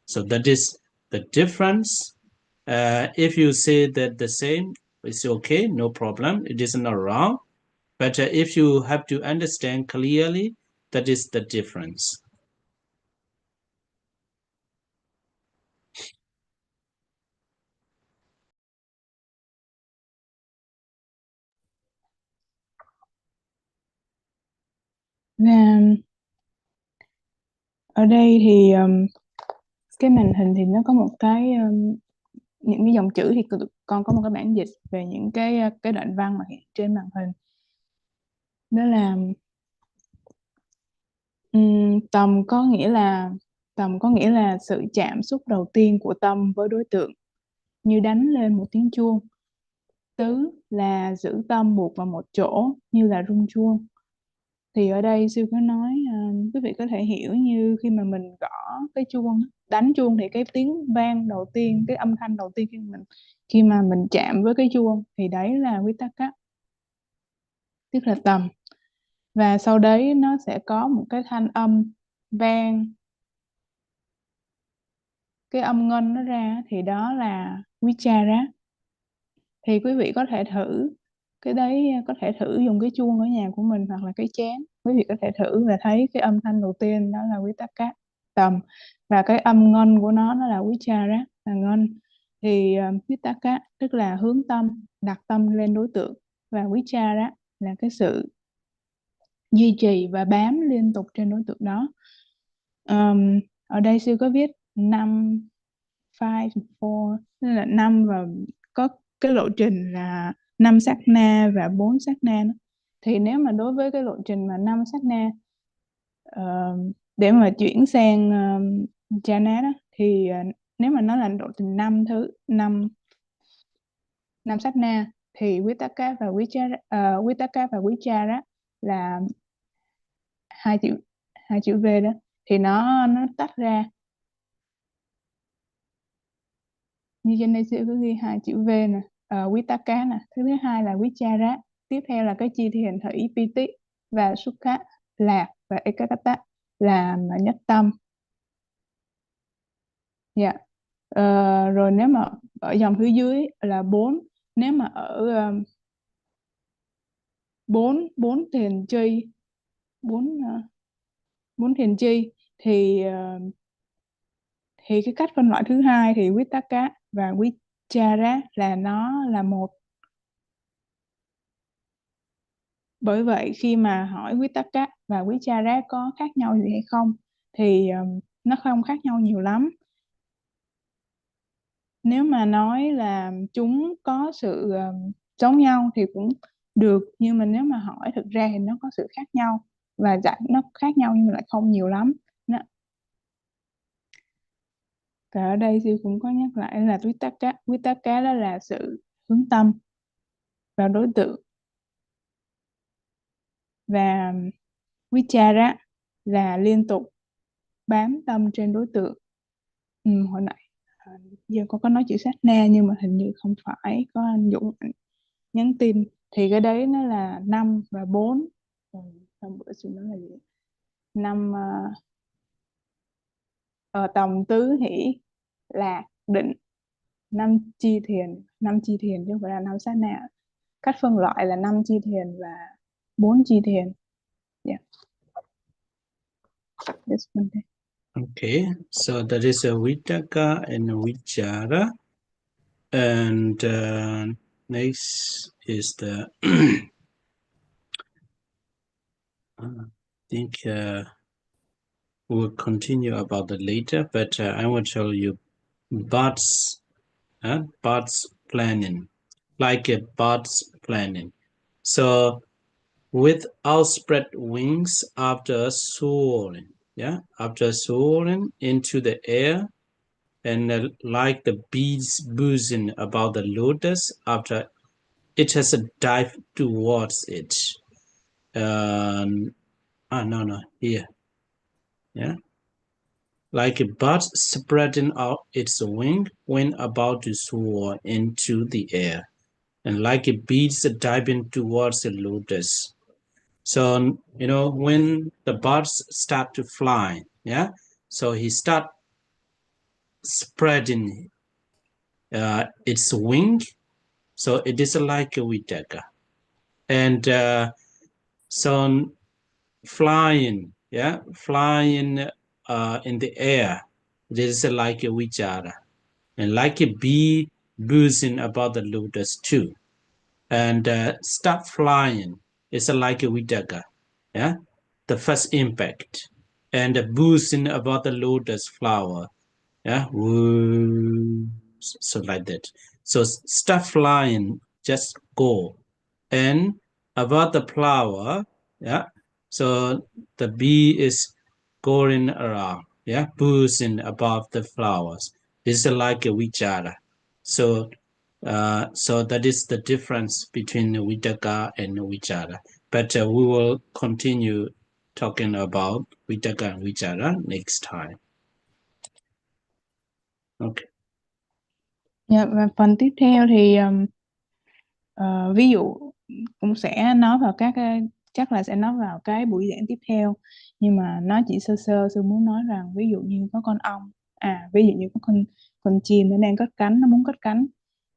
So that is the difference. If you say that the same, it's okay, no problem, it is not wrong. But if you have to understand clearly, that is the difference. Và ở đây thì cái màn hình thì nó có một cái những cái dòng chữ thì con có một cái bản dịch về những cái đoạn văn mà hiện trên màn hình. Đó là tầm có nghĩa là sự chạm xúc đầu tiên của tâm với đối tượng, như đánh lên một tiếng chuông. Tứ là giữ tâm buộc vào một chỗ, như là rung chuông. Thì ở đây sư có nói quý vị có thể hiểu như khi mà mình gõ cái chuông, đánh chuông thì cái tiếng vang đầu tiên, cái âm thanh đầu tiên khi mà mình chạm với cái chuông thì đấy là vitakka, tức là tầm. Và sau đấy nó sẽ có một cái thanh âm vang, cái âm ngân nó ra thì đó là vichara. Thì quý vị có thể thử cái đấy, có thể thử dùng cái chuông ở nhà của mình hoặc là cái chén. Quý vị có thể thử và thấy cái âm thanh đầu tiên đó là vitakka, tầm, và cái âm ngân của nó là vichara, là ngân. Thì vitakka tức là hướng tâm, đặt tâm lên đối tượng, và vichara là cái sự duy trì và bám liên tục trên đối tượng đó. Ở đây sư có viết 5, 5, 4, nên là 5 và có cái lộ trình là 5 sát na và 4 sát na. Thì nếu mà đối với cái lộ trình mà 5 sát na để mà chuyển sang jhana đó, thì nếu mà nó là lộ trình 5 sát na thì vitakka và vichara là hai chữ V đó, thì nó tách ra. Như trên đây sẽ có ghi 2 chữ V nè, vitakka nè, thứ hai là vichara, tiếp theo là cái chi thiền thủy piti, và sukha lạc, và ekaggata là nhất tâm. Dạ. Rồi nếu mà ở dòng phía dưới là 4, nếu mà ở 4 thiền chi, 4 thiền chi thì cái cách phân loại thứ hai thì vitakka và vichara là nó là một. Bởi vậy khi mà hỏi Vitakka và Vichara có khác nhau gì hay không thì nó không khác nhau nhiều lắm. Nếu mà nói là chúng có sự giống nhau thì cũng được, nhưng mà nếu mà hỏi thực ra thì nó có sự khác nhau và nó khác nhau nhưng mà lại không nhiều lắm. Và ở đây sư cũng có nhắc lại là Vitakka đó là sự hướng tâm vào đối tượng, và Vichara là liên tục bám tâm trên đối tượng. Hồi nãy giờ con có nói chữ sát na nhưng mà hình như không phải, có anh Dũng nhắn tin thì cái đấy nó là 5 và 4. Hôm bữa sư nói là gì? 5 tầm tứ hỷ lạc định, 5 chi thiền chứ không phải là 5 sát na. Cách phân loại là 5 chi thiền và 4 chi thiền. Yeah. This one there. Okay, so that is a Vitakka and a Vichara. And next is the I think we'll continue about that later, but I want to tell you birds planning, like a birds planning. So with outspread wings after soaring, after soaring into the air, and like the bees buzzing about the lotus after it has dived towards it. Here. Yeah. Like a bird spreading out its wing when about to soar into the air, and like a bee diving towards the lotus. So, when the birds start to fly, so he start spreading its wing. So it is like a Vitakka. And so flying in the air, this is like a Vichara. And like a bee buzzing about the lotus too. And start flying is like a Vitakka, the first impact. And buzzing about the lotus flower, so like that. So start flying, just go. And about the flower, so the bee is going around, buzzing above the flowers. This is like a Vichara. So that is the difference between Vitakka and Vichara. But we will continue talking about Vitakka and Vichara next time. Okay. Yeah, và phần tiếp theo thì ví dụ cũng sẽ nói vào chắc là sẽ nói vào cái buổi giảng tiếp theo, nhưng mà nó chỉ sơ sư muốn nói rằng ví dụ như có con ong, ví dụ như có con chim nó đang cất cánh, nó muốn cất cánh,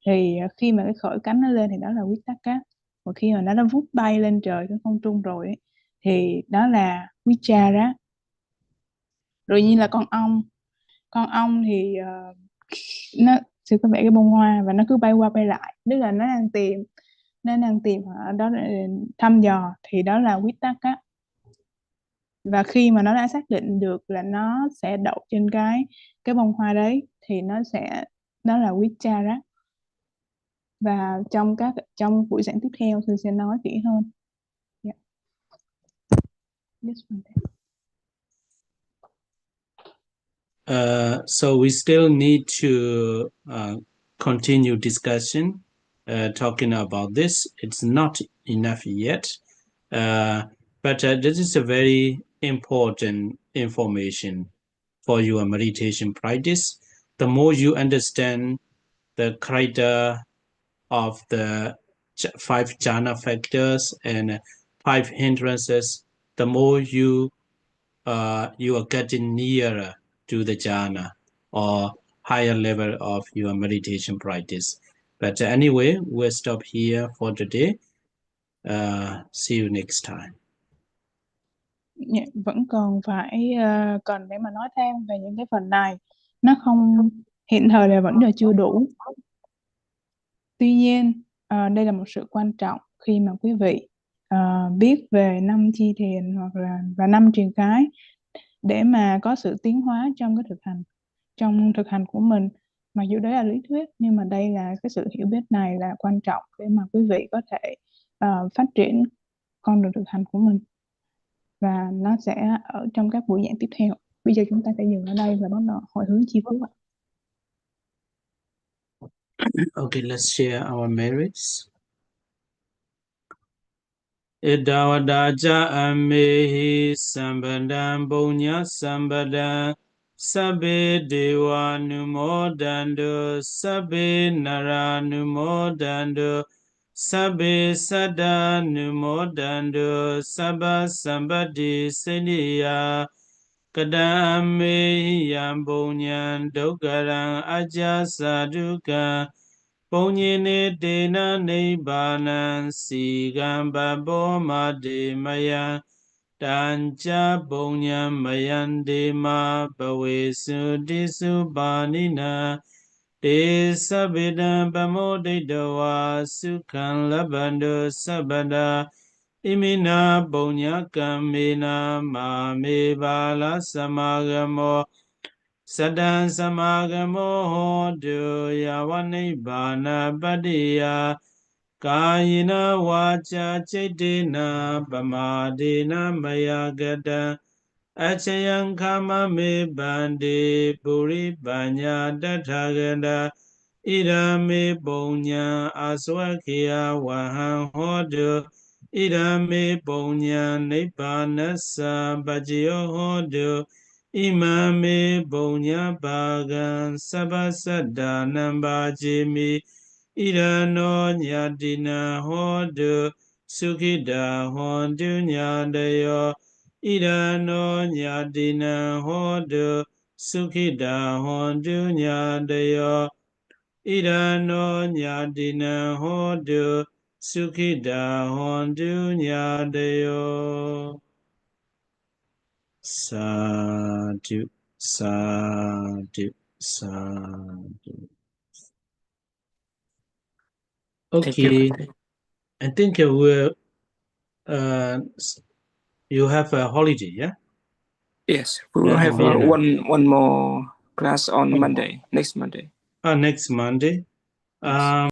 thì khi mà cái khởi cánh nó lên thì đó là Vitakka, và khi mà nó đã vút bay lên trời trên không trung rồi ấy, thì đó là Vichara. Rồi như là con ong thì nó sẽ có vẽ cái bông hoa và nó cứ bay qua bay lại, tức là nó đang tìm ở đó để thăm dò, thì đó là Vitakka. Và khi mà nó đã xác định được là nó sẽ đậu trên cái bông hoa đấy thì đó là Vichara. Và trong buổi giảng tiếp theo tôi sẽ nói kỹ hơn. Yeah. This one there. So we still need to continue discussion, talking about this. It's not enough yet, but this is a very important information for your meditation practice. The more you understand the criteria of the 5 jhana factors and 5 hindrances, the more you are getting nearer to the jhana or higher level of your meditation practice. But anyway, we'll stop here for today. See you next time. Yeah, vẫn còn phải cần để mà nói thêm về những cái phần này, nó không hiện thời là vẫn là chưa đủ. Tuy nhiên đây là một sự quan trọng khi mà quý vị biết về 5 chi thiền hoặc là và 5 truyền cái để mà có sự tiến hóa trong cái thực hành của mình. Mặc dù đấy là lý thuyết, nhưng mà đây là cái sự hiểu biết này là quan trọng để mà quý vị có thể phát triển con đường thực hành của mình, và nó sẽ ở trong các buổi giảng tiếp theo. Bây giờ chúng ta sẽ dừng ở đây và bắt đầu hồi hướng chi phúc ạ. Okay, let's share our merits. Idawadaja amehi sambadam punya sambadam sabbe deva numodandu sabbe nara numodandu sabbe sada numodandu sabba sambadi seniya kadame yam punyan dukkaran aja saduka Punyene dena nibbanan sigamba boma de maya Dancha punya mayan de ma bawesu disu banina De sabidam bamodedawa sukhan labando sabada Imina punya kamina ma me bala samagamo Sadan samagamo hodu yawani bana badiya Kayina wacha chedina bamadina mayagada Achayang kama me bandi puri banya dathagada Ida me bonya aswakya wahan hodu Ida me bonya nippanasa bajyo hodu Imame bonya bagan sabasada nambajimi Irano nyadina hodu Sukida hodu nyadayo Irano nyadina hodu Sukida hodu nyadayo Irano nyadina hodu Sukida hodu nyadayo Sadhu, sadhu, sadhu. Okay, I think you have a holiday, yeah? Yes, we will have one more class on Monday, next Monday. Next Monday. Yes.